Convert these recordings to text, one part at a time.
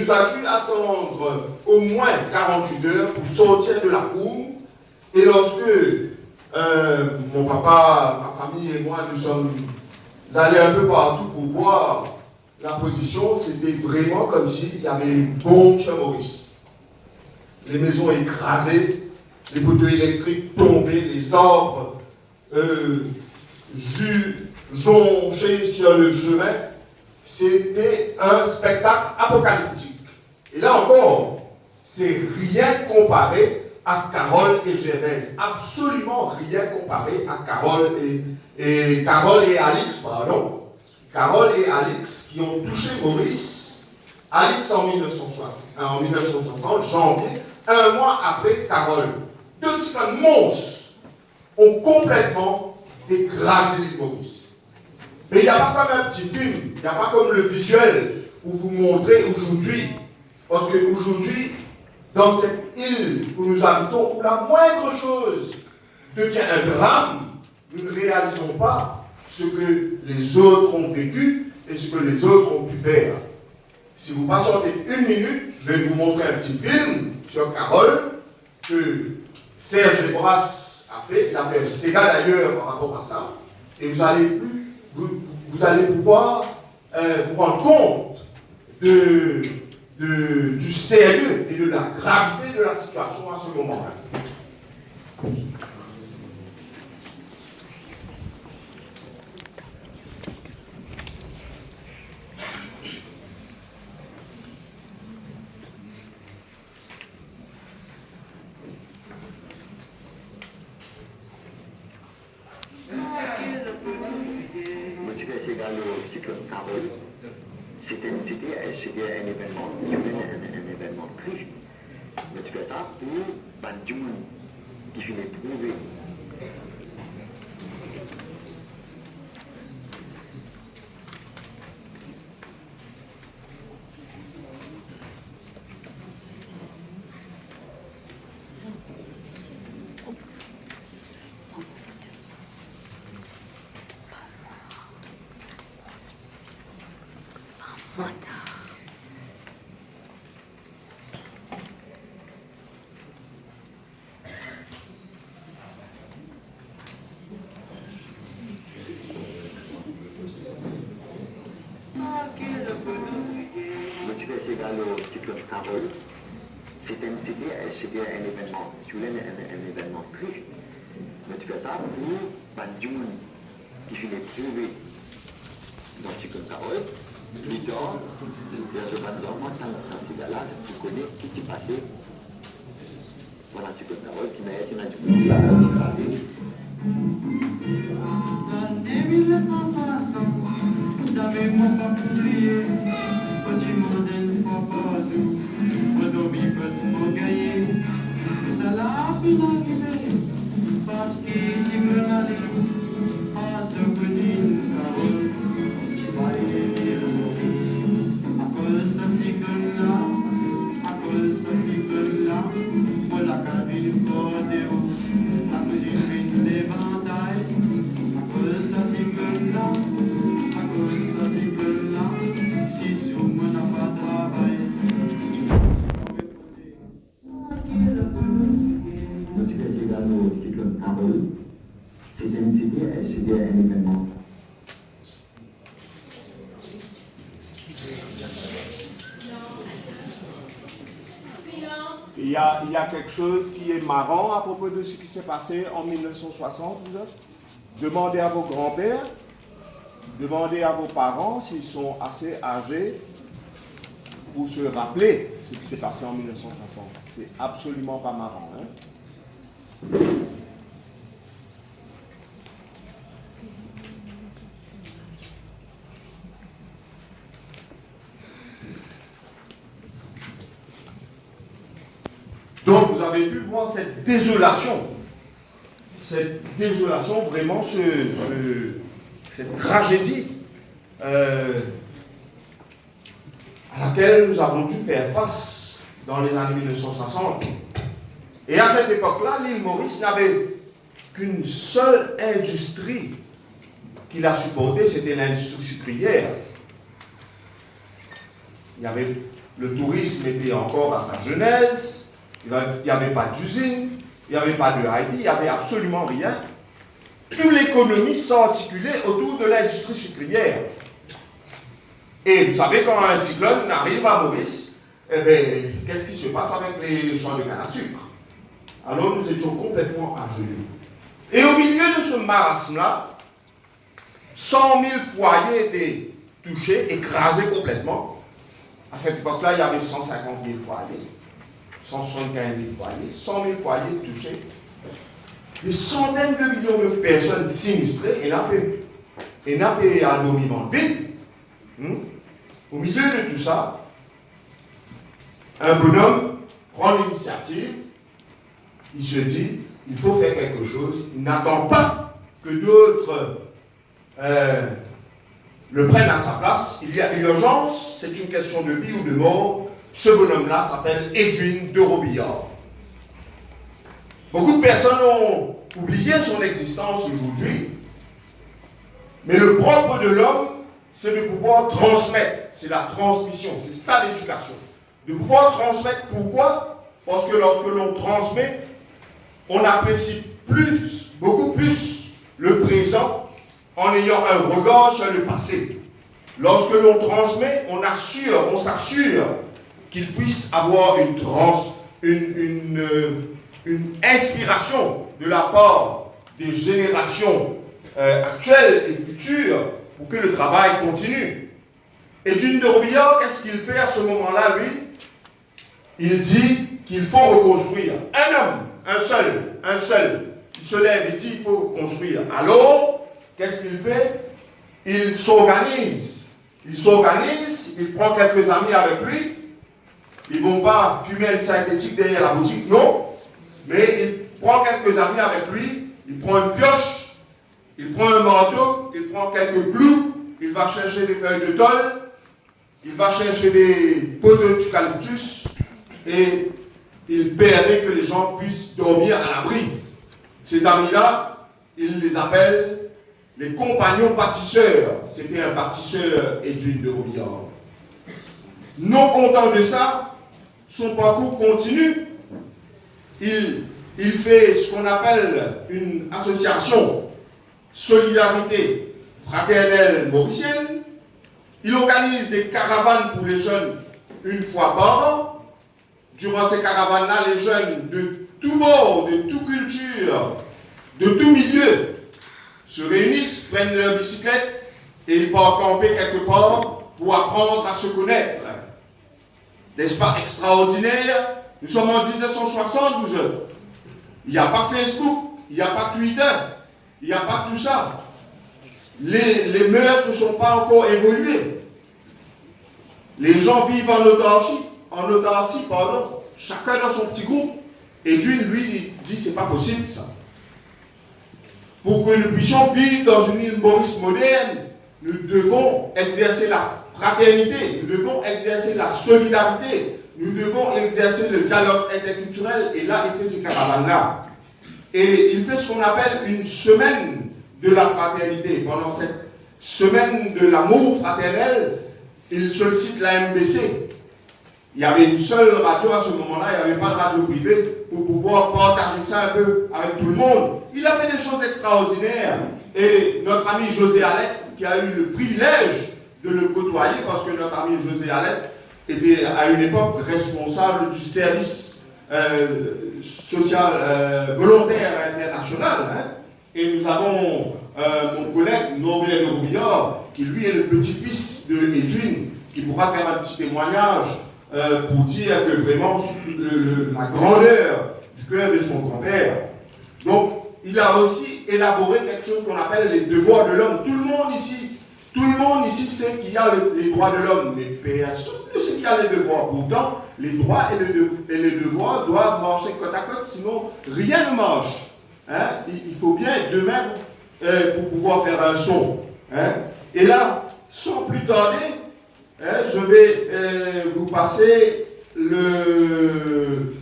nous a dû attendre au moins 48 heures pour sortir de la cour. Et lorsque mon papa, ma famille et moi, nous sommes allés un peu partout pour voir la position, c'était vraiment comme s'il y avait une bombe sur Maurice. Les maisons écrasées, les poteaux électriques tombés, les arbres jonchés sur le chemin. C'était un spectacle apocalyptique. Et là encore, c'est rien comparé à Carole et Gervaise. Absolument rien comparé à Carole et Alix, pardon. Carole et Alix qui ont touché Maurice. Alix en 1960, janvier, un mois après Carole. Deux cyclones monstres ont complètement écrasé l'île Maurice. Mais il n'y a pas comme un petit film, il n'y a pas comme le visuel où vous montrez aujourd'hui. Parce qu'aujourd'hui, dans cette île où nous habitons, où la moindre chose devient un drame, nous ne réalisons pas ce que les autres ont vécu et ce que les autres ont pu faire. Si vous patientez une minute, je vais vous montrer un petit film sur Carole que Serge Lebras a fait. Il a fait un Sega d'ailleurs par rapport à ça. Et vous allez pouvoir vous rendre compte du sérieux et de la gravité de la situation à ce moment-là. C'était un événement triste. Mais tu fais ça pour Bandjoun qui finit prouver. C'était un événement, un événement triste. Mais tu fais ça pour Bandjoun qui finit prouver dans ce que Carole. Plus tard, je vais dans ce gars-là, tu connais qui t'est passé. Voilà ce que Carole, tu m'as dit, En 1960, vous avez mon pas oublié, petit modèle papa doux, Redobi peut tout gagner, ça l'a pu arriver, parce qu'il s'y grenadise, à ce que dit Carole, tu vas aimer le Maurice, à cause de ces gueules-là, à cause de ces gueules-là, pour la cabine cordéo, la cuisine fine d'éventail. Si sur moi n'a pas travaillé, c'était un événement. Il y a quelque chose qui est marrant à propos de ce qui s'est passé en 1960, vous autres. Demandez à vos grands-pères, demandez à vos parents s'ils sont assez âgés pour se rappeler ce qui s'est passé en 1960. C'est absolument pas marrant. Hein? Donc vous avez pu voir cette désolation vraiment, cette tragédie à laquelle nous avons dû faire face dans les années 1960. Et à cette époque-là, l'île Maurice n'avait qu'une seule industrie qui l'a supportée, c'était l'industrie sucrière. Il y avait le tourisme était encore à sa genèse, il n'y avait pas d'usine, il n'y avait pas de Haïti, il n'y avait absolument rien. Toute l'économie s'articulait autour de l'industrie sucrière. Et vous savez, quand un cyclone arrive à Maurice, eh bien, qu'est-ce qui se passe avec les champs de canne à sucre? Alors nous étions complètement à genoux. Et au milieu de ce marasme-là, 100 000 foyers étaient touchés, écrasés complètement. À cette époque-là, il y avait 150 000 foyers, 175 000 foyers, 100 000 foyers touchés. Des centaines de millions de personnes sinistrées et n'a pas à dominant vide. Au milieu de tout ça, un bonhomme prend l'initiative, il se dit, il faut faire quelque chose, il n'attend pas que d'autres le prennent à sa place, il y a urgence, c'est une question de vie ou de mort. Ce bonhomme-là s'appelle Edwin de Robillard. Beaucoup de personnes ont oublié son existence aujourd'hui, mais le propre de l'homme, c'est de pouvoir transmettre, c'est la transmission, c'est ça l'éducation. De pouvoir transmettre, pourquoi? Parce que lorsque l'on transmet, on apprécie plus, beaucoup plus le présent en ayant un regard sur le passé. Lorsque l'on transmet, on s'assure qu'il puisse avoir une inspiration de la part des générations actuelles et futures pour que le travail continue. Edwin de Robillard, qu'est-ce qu'il fait à ce moment-là, lui? Il dit qu'il faut reconstruire. Un homme, un seul, il se lève et dit qu'il faut construire. Alors, qu'est-ce qu'il fait? Il s'organise. Il prend quelques amis avec lui. Ils ne vont pas fumer le synthétique derrière la boutique, non. Mais il prend quelques amis avec lui. Il prend une pioche, il prend un marteau, il prend quelques clous, il va chercher des feuilles de tôle, il va chercher des pots d'eucalyptus et il permet que les gens puissent dormir à l'abri. Ces amis-là, il les appelle les compagnons bâtisseurs. C'était un bâtisseur, Edwin de Robillard. Non content de ça, son parcours continue. Il fait ce qu'on appelle une association Solidarité Fraternelle Mauricienne. Il organise des caravanes pour les jeunes une fois par an. Durant ces caravanes-là, les jeunes de tout bord, de toute culture, de tout milieu, se réunissent, prennent leur bicyclette et ils partent camper quelque part pour apprendre à se connaître. N'est-ce pas extraordinaire? Nous sommes en 1972. Il n'y a pas Facebook, il n'y a pas Twitter, il n'y a pas tout ça. Les mœurs ne sont pas encore évoluées. Les gens vivent en autarcie, chacun dans son petit groupe. Et Dieu, lui, dit c'est pas possible ça. Pour que nous puissions vivre dans une île Maurice moderne, nous devons exercer la fraternité, nous devons exercer la solidarité, nous devons exercer le dialogue interculturel. Et là, il fait ces caravanes-là. Et il fait ce qu'on appelle une semaine de la fraternité. Pendant cette semaine de l'amour fraternel, il sollicite la MBC. Il y avait une seule radio à ce moment-là, il n'y avait pas de radio privée pour pouvoir partager ça un peu avec tout le monde. Il a fait des choses extraordinaires. Et notre ami José Alette, qui a eu le privilège de le côtoyer, parce que notre ami José Alette était à une époque responsable du service social volontaire international. Hein. Et nous avons mon collègue Norbert de Robillard, qui lui est le petit-fils de Edwin, qui pourra faire un petit témoignage pour dire que vraiment la grandeur du cœur de son grand-père. Donc, il a aussi élaboré quelque chose qu'on appelle les devoirs de l'homme. Tout le monde ici sait qu'il y a les droits de l'homme, mais personne ne sait qu'il y a les devoirs. Pourtant, les droits et les devoirs doivent marcher côte à côte, sinon rien ne marche. Hein? Il faut bien être de même pour pouvoir faire un son. Hein? Et là, sans plus tarder, je vais vous passer le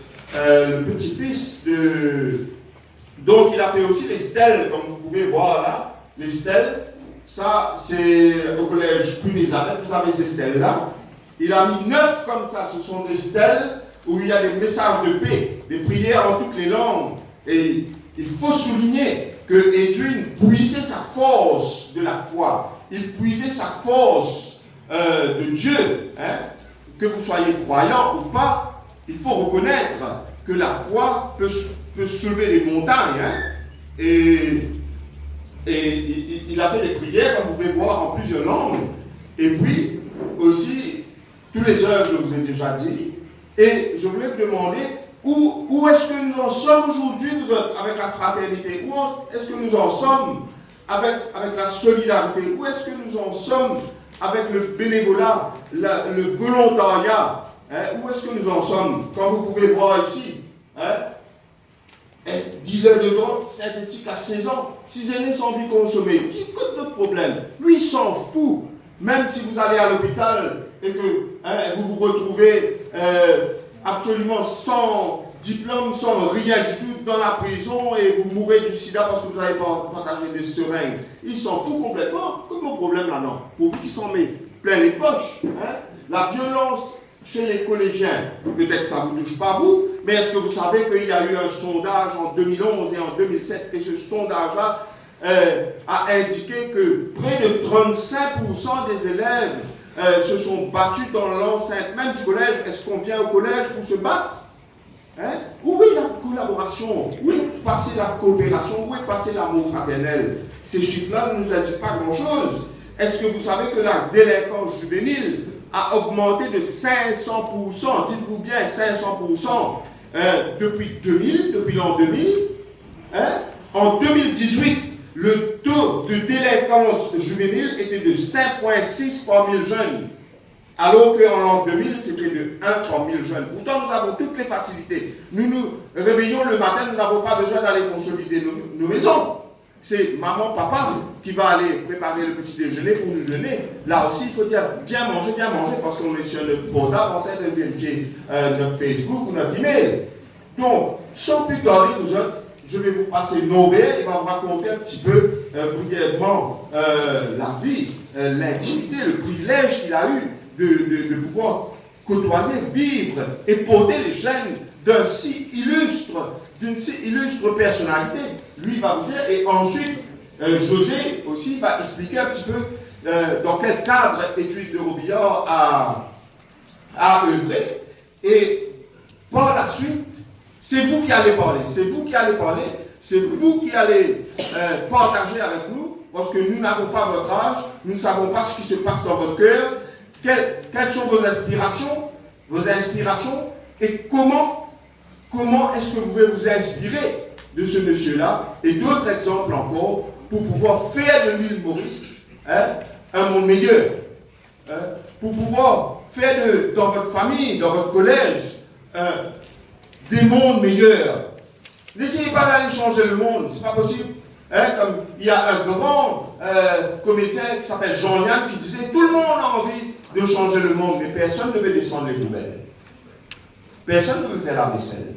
petit-fils de... Donc, il a fait aussi les stèles, comme vous pouvez voir là. Les stèles, ça, c'est au collège Queen Elizabeth, vous avez ces stèles-là. Il a mis 9 comme ça, ce sont des stèles où il y a des messages de paix, des prières en toutes les langues. Et il faut souligner que Edwin puisait sa force de la foi, il puisait sa force de Dieu. Hein? Que vous soyez croyant ou pas, il faut reconnaître que la foi peut soulever les montagnes. Hein? Et il a fait des prières, comme vous pouvez voir, en plusieurs langues. Et puis, aussi, tous les heures, je vous ai déjà dit. Et je voulais vous demander, où est-ce que nous en sommes aujourd'hui avec la fraternité? Où est-ce que nous en sommes avec la solidarité? Où est-ce que nous en sommes avec le bénévolat, le volontariat? Hein? Où est-ce que nous en sommes? Quand vous pouvez voir ici, hein? Dealer de drogue synthétique à 16 ans, 6 aînés sans vie consommée. Qui cause votre problème? Lui, il s'en fout. Même si vous allez à l'hôpital et que vous vous retrouvez absolument sans diplôme, sans rien du tout dans la prison et vous mourrez du sida parce que vous avez partagé des seringues. Il s'en fout complètement. Quel est mon problème là, non? Pour vous qui s'en met plein les poches, hein? La violence chez les collégiens, peut-être ça ne vous touche pas vous, mais est-ce que vous savez qu'il y a eu un sondage en 2011 et en 2007 et ce sondage-là a indiqué que près de 35% des élèves se sont battus dans l'enceinte même du collège. Est-ce qu'on vient au collège pour se battre? Hein? Où est la collaboration? Où est passée la coopération? Où est passé l'amour fraternel? Ces chiffres-là ne nous indiquent pas grand-chose. Est-ce que vous savez que la délinquance juvénile a augmenté de 500%, dites-vous bien 500%, depuis l'an 2000. Hein? En 2018, le taux de délinquance juvénile était de 5,6 par 1000 jeunes, alors qu'en l'an 2000, c'était de 1 par 1000 jeunes. Pourtant, nous avons toutes les facilités. Nous nous réveillons le matin, nous n'avons pas besoin d'aller consolider nos maisons. C'est maman, papa qui va aller préparer le petit déjeuner pour nous donner. Là aussi, il faut dire bien manger, parce qu'on est sur notre portable en train de vérifier notre Facebook ou notre email. Donc, sans plus tarder, nous autres, je vais vous passer Norbert, il va vous raconter un petit peu brièvement la vie, l'intimité, le privilège qu'il a eu de pouvoir côtoyer, vivre et porter les gènes d'une si illustre personnalité. Lui, il va vous dire, et ensuite, José aussi va expliquer un petit peu dans quel cadre Études de Robillard a œuvré. Et par la suite, c'est vous qui allez parler, c'est vous qui allez partager avec nous, parce que nous n'avons pas votre âge, nous ne savons pas ce qui se passe dans votre cœur, quelles sont vos inspirations, et comment est-ce que vous pouvez vous inspirer de ce monsieur-là, et d'autres exemples encore, pour pouvoir faire de l'île Maurice un monde meilleur, pour pouvoir faire dans votre famille, dans votre collège, des mondes meilleurs. N'essayez pas d'aller changer le monde, c'est pas possible. Comme il y a un grand comédien qui s'appelle Jean-Yann qui disait tout le monde a envie de changer le monde, mais personne ne veut descendre les poubelles. Personne ne veut faire la vaisselle.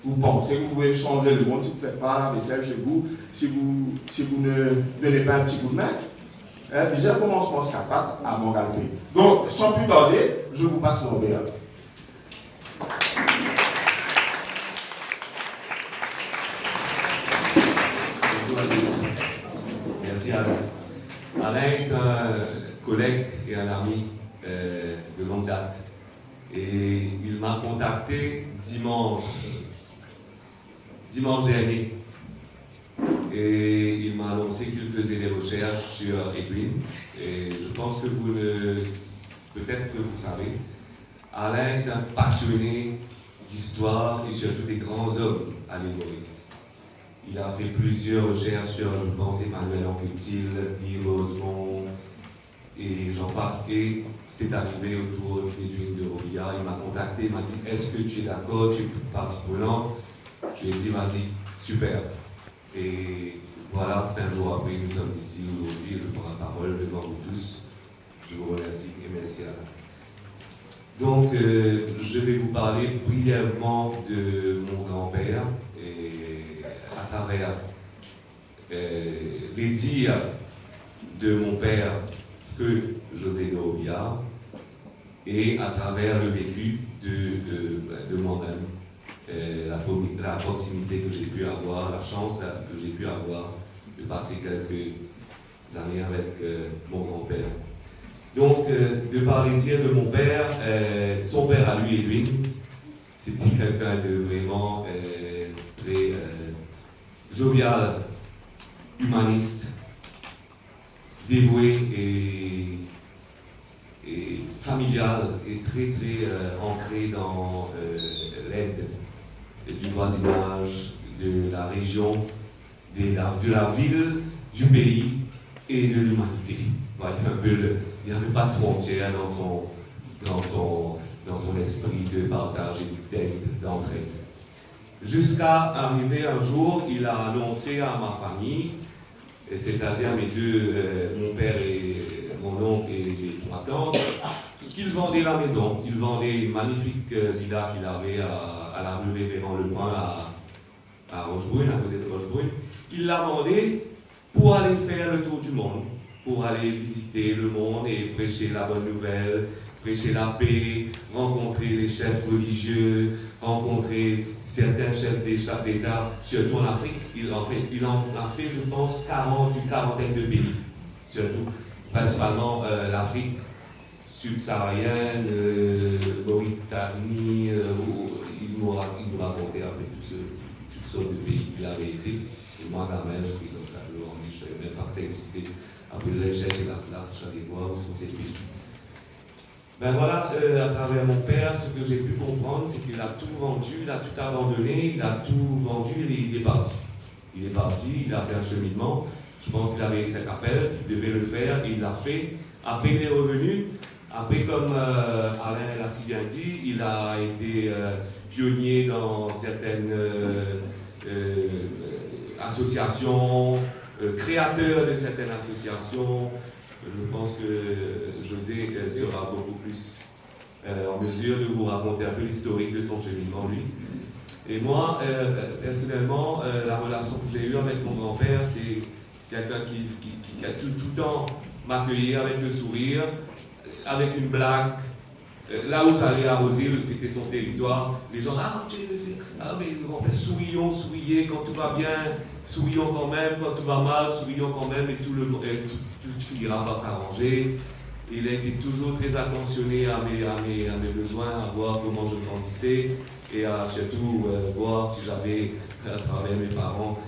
Vous pensez que vous pouvez changer le monde si vous ne faites pas la vaisselle chez vous, si vous ne donnez pas un petit coup de main. Bizarre commencement se capate à m'engager. Donc, sans plus tarder, je vous passe Norbert. Merci Alain. Alain est un collègue et un ami de longue date. Et il m'a contacté dimanche dernier. Et il m'a annoncé qu'il faisait des recherches sur Edwin. Et je pense que peut-être que vous savez, Alain est un passionné d'histoire et surtout des grands hommes à l'île Maurice. Il a fait plusieurs recherches sur, je pense, Emmanuel Anquetil, Guy Rosemont, et j'en passe. Et c'est arrivé autour d'Edwin de Robillard. Il m'a contacté, il m'a dit, est-ce que tu es d'accord, tu es partie prenante? Je lui ai dit, vas-y, super. Et voilà, 5 jours après, nous sommes ici aujourd'hui et je prends la parole devant vous tous. Je vous remercie et merci à vous. Donc, je vais vous parler brièvement de mon grand-père et à travers les dires de mon père, Feu José de Robillard. et à travers le vécu de moi-même, la proximité que j'ai pu avoir, la chance que j'ai pu avoir de passer quelques années avec mon grand-père. Donc, de parler dire de mon père, son père à lui, Edwin, c'était quelqu'un de vraiment très jovial, humaniste, dévoué et familial et très ancré dans l'aide du voisinage, de la région, de la ville, du pays et de l'humanité. Voilà, il n'y avait pas de frontières dans son esprit de partage et d'aide, d'entraide. Jusqu'à arriver un jour, il a annoncé à ma famille, c'est-à-dire mes deux, mon père et mon oncle et mes trois tantes, qu'il vendait la maison. Il vendait une magnifique villa qu'il avait à la rue Révérend-Lebrun à Rochebrune, à côté de Rochebrune. Il la vendait pour aller faire le tour du monde, pour aller visiter le monde et prêcher la bonne nouvelle, prêcher la paix, rencontrer les chefs religieux, rencontrer certains chefs d'État, surtout en Afrique. Il en a fait, je pense, une quarantaine de pays, surtout, principalement l'Afrique subsaharienne, Mauritanie, il nous racontait un peu toutes sortes de pays qu'il avait été. Et moi, quand même, j'étais comme ça, je ne savais même pas que ça existait. Après, j'ai cherché la classe, j'allais voir où sont ces pays. Ben voilà, à travers mon père, ce que j'ai pu comprendre, c'est qu'il a tout vendu, il a tout abandonné, il a tout vendu et il est parti. Il est parti, il a fait un cheminement. Je pense qu'il avait cet appel, il devait le faire, et il l'a fait. Après, il est revenu. Après, comme Alain l'a si bien dit, il a été pionnier dans certaines associations, créateur de certaines associations. Je pense que José sera beaucoup plus en mesure de vous raconter un peu l'historique de son cheminement, lui. Et moi, personnellement, la relation que j'ai eue avec mon grand-père, c'est quelqu'un qui a tout le temps m'accueilli avec le sourire, avec une blague. Là où j'allais arroser, c'était son territoire. Les gens, mais grand-père, souriez quand tout va bien, sourions quand même, quand tout va mal, sourions quand même, et tout finira par s'arranger. Il a été toujours très attentionné à mes besoins, à voir comment je grandissais, et à surtout voir si j'avais, à travers mes parents,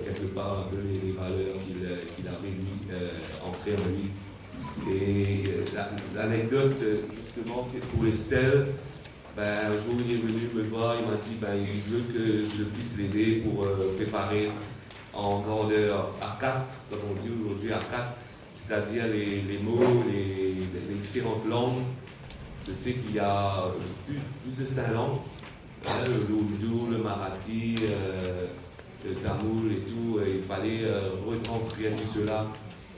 quelque part un peu les valeurs qu'il avait lui, ancrées en lui. Et l'anecdote, justement, c'est pour Estelle. Un jour, il est venu me voir, il m'a dit il veut que je puisse l'aider pour préparer en grandeur A4, comme on dit aujourd'hui A4, c'est-à-dire les mots, les différentes langues. Je sais qu'il y a plus de 5 langues, le Urdu, le Marathi, le Tamoul et tout. Et il fallait retranscrire tout cela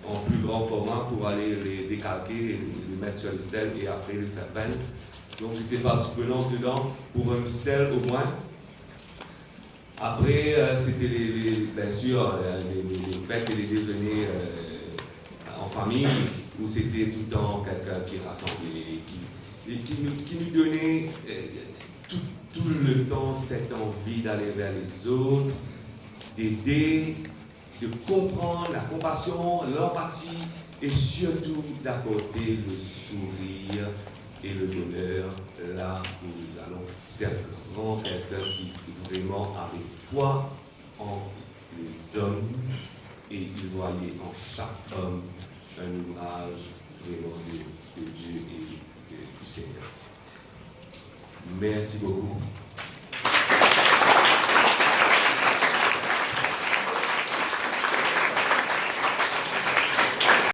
en plus grand format pour aller les décalquer et les mettre sur les stèles et après les faire peindre. Donc j'étais partie prenante dedans pour un stèle au moins. Après, c'était bien sûr les fêtes et les déjeuners en famille où c'était tout le temps quelqu'un qui rassemblait et qui nous donnait tout le temps cette envie d'aller vers les autres, d'aider, de comprendre la compassion, l'empathie et surtout d'apporter le sourire et le bonheur là où nous allons. C'était un grand quelqu'un qui vraiment avait foi en les hommes et il voyait en chaque homme un ouvrage vraiment de Dieu et du Seigneur. Merci beaucoup.